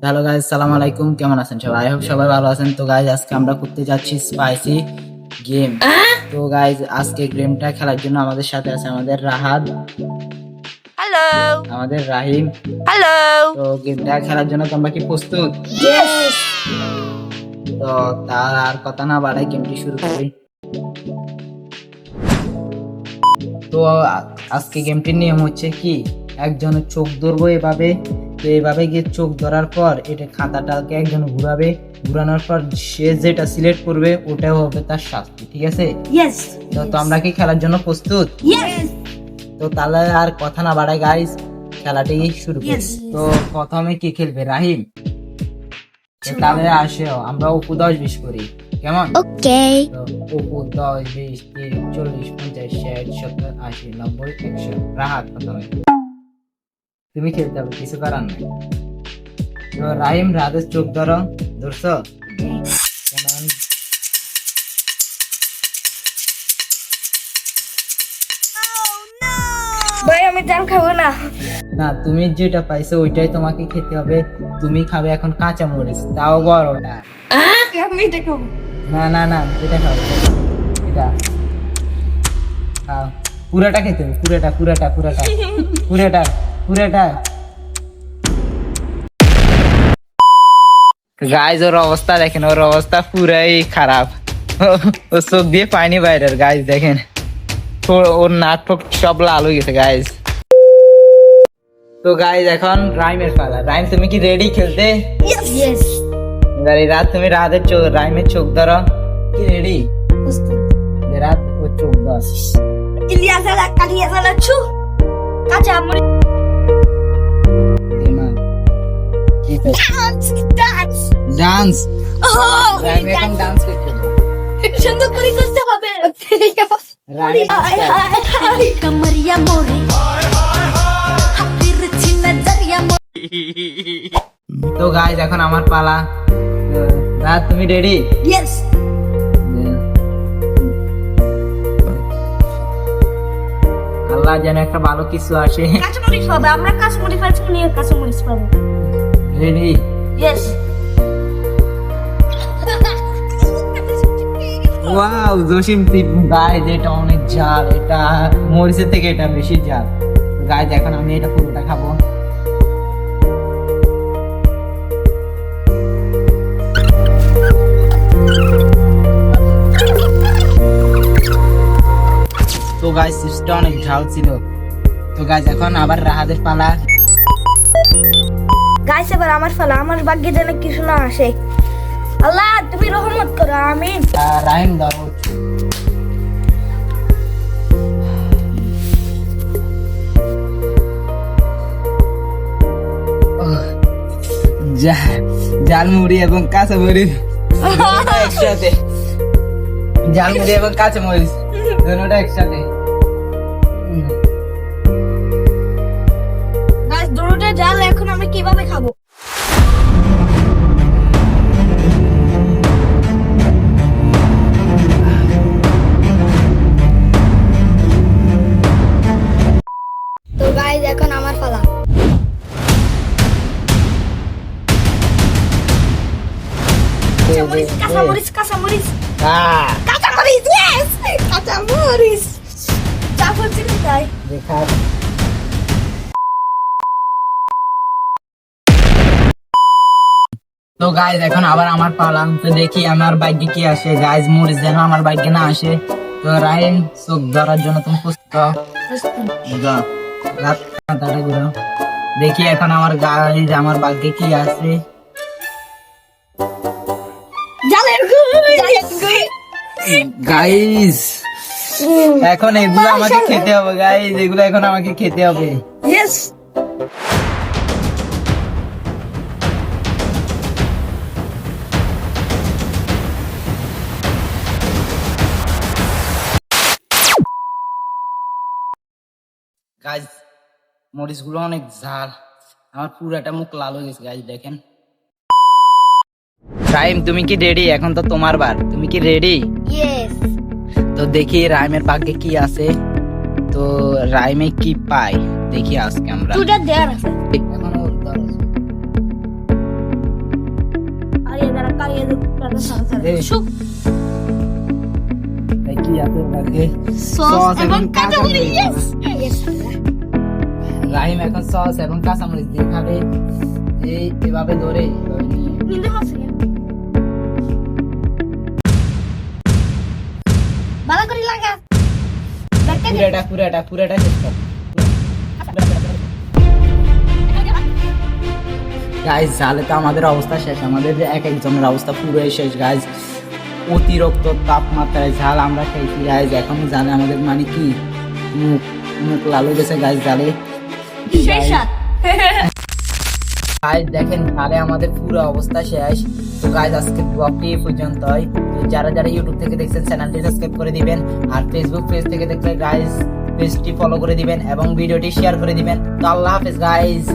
Hello guys, সালাম আলাইকুম। কেমন আছেন সবাই? আই হোপ সবাই ভালো আছেন। তো গাইজ আজকে আমরা করতে যাচ্ছি স্পাইসি গেম। তো গাইজ আজকে গেমটা খেলার জন্য আমাদের সাথে আছে আমাদের রাহাত, হ্যালো আমাদের রাহিম। হ্যালো তো গেমটা খেলার জন্য তোমরা কি প্রস্তুত? তো তার আর কথা না বাড়াই গেমটি শুরু করি। তো আজকে গেমটির নিয়ম হচ্ছে কি, একজনের চোখ ধরবো এভাবে। তো এভাবে গিয়ে চোখ ধরার পর এটা খাতাটাকে একজন ঘুরাবে, ঘুরানোর পর সে যেটা সিলেক্ট করবে ওটা হবে তার শাস্তি, ঠিক আছে? ইয়েস তো আমরা কি খেলার জন্য প্রস্তুত? ইয়েস তো তাহলে আর কথা না বাড়াই গাইস, খেলাটি শুরু করি। Yes. তো প্রথমে কি খেলবে? রাহিম। তো তাহলে আসেও আমরা অপু 10-20 করি, কেমন? ওকে তো অপু 10-20 30 40 50 60 70 80 90 100। রাহাত প্রথমে, তুমি খেলতে হবে, কিছু করার নাই। তো রাহিম, রাহাতের চোখ ধরো। ধরছো? কেমন? ভাই আমি জান খাবো না। না, তুমি যেটা পাইছো ওইটাই তোমাকে খেতে হবে। তুমি খাবে এখন কাঁচা মরিচ, তাও বড়টা। আমি এটা খাবো। না না না, এটা খাও, এটা খাও। পুরাটা খেতে হবে, পুরাটা পুরাটা পুরাটা পুরাটা পুরাটা। গাইজ ওর অবস্থা দেখেন, ওর অবস্থা পুরাই খারাপ। ও চোখ দিয়ে পানি বাইরের, গাইজ দেখেন। ওর নাক ঠোক সব লাল হয়ে গেছে গাইজ। তো গাইজ এখন রাইমের পালা। রাইম, তুমি কি রেডি খেলতে? ইয়েস রাত, তুমি রাতের চোখ, রাইমের চোখ ধরো। কি রেডি? রাত ওর চোখ ধর। ইলিয়াস আলা কালিয়াস আলা চু কাঁচা মরি ডান্স ডান্স ডান্স। ও রাইম এখন ডান্স করতে হবে। সুন্দর করে করতে হবে। রাইম কমরিয়া মোরে হাতির চিনা দরিয়া তো গাইজ এখন আমার পালা। রাত, তুমি রেডি? ইয়েস আল্লাহ যেন একটা ভালো কিছু আসে। কাঁচা মরিচ পাবে, আমরা কাঁচা মরিচ পাচ্ছি নিয়ে কাঁচা মরিচ পাবো। Ready? Yes wow Jasim, guys এটা অনেক ঝাল, এটা মরিচের থেকে এটা বেশি ঝাল। গাইজ এখন আমি এটা পুরোটা খাবো। তো গাইজ চিপসটা অনেক ঝাল ছিল। তো গাইজ এখন আবার রাহাতের পালা। গাইস এবার আমার ফলা, আমার ভাগ্যে যেন কিছু না আসে। আল্লাহ তুমি রহমত করো, আমিন। রাহিম ধরো। ঝালমুড়ি এবং কাঁচা মরিচ একসাথে। ঝালমুড়ি এবং কাঁচা মরিচ দুটোটা একসাথে। গাইস দুটোটা জাল, এখন আমরা কিভাবে খাবো? তো গাইস এখন আমার পালা। কাঁচা মরিচ কাঁচা মরিচ আহ, কাঁচা মরিচ, ইয়েস কাঁচা মরিচ। যা বলছি তাই। দেখা। তো গাইজ এখন আবার আমার পালা। তো দেখি আমার বাইকে কি আসে। গাইজ মরিচ যেন আমার বাইকে না আসে। তো রাহিম, চোখ ধরার জন্য তুমি প্রস্তুত হও। যাও, রাত কাঁটাটা ঘুরাও। দেখি এখন আমার গাইজ আমার বাইকে কি আসে। জালের গুই গাইজ এখন এগুলো আমাকে খেতে হবে। গাইজ এগুলো এখন আমাকে খেতে হবে। ইয়েস গাইজ মরিচ গুলো অনেক ঝাল, আমার পুরাটা মুখ লাল হয়ে গেছে। গাইজ দেখেন। রাহিম, তুমি কি রেডি? এখন তো তোমার বার, তুমি কি রেডি? ইয়েস তো দেখি রাইমের ভাগ্যে কি আছে। তো রাইমে কি পাই দেখি আজকে আমরা। দুটা দেয়ার আছে। এখন ওর দরজ। নিয়ে দাদা সারা দে। শুক ভাই কি আছে ভাগ্যে সস এবং কাঁচামরিচ ইয়েস রাহিম এখন সস এবং কাঁচামরিচ দিয়ে খাবে এভাবে ধরে এভাবে নিয়ে নিতে পারছি ভালো করে লাগা দেখতে পুরাটা শেষ কর গাইজ জালে তো আমাদের অবস্থা শেষ, আমাদের এক একজনের অবস্থা পুরোই শেষ গাইজ। অতিরিক্ত তাপমাত্রায় ঝাল আমরা খাইছি গাইজ, এখন জালে আমাদের মানে কি মুখ মুখ লাল হয়ে গেছে গাইজ জালে। সেই সাথ গাইজ দেখেন ঝালে আমাদের পুরো অবস্থা শেষ। তো গাইজ আজকে ব্লগটি এই পর্যন্তই। তো যারা যারা ইউটিউব থেকে দেখছেন চ্যানেলটি সাবস্ক্রাইব করে দিবেন, আর ফেসবুক পেজ থেকে দেখলে গাইজ পেজটি ফলো করে দিবেন এবং ভিডিওটি শেয়ার করে দিবেন। তো আল্লাহ হাফেজ গাইজ।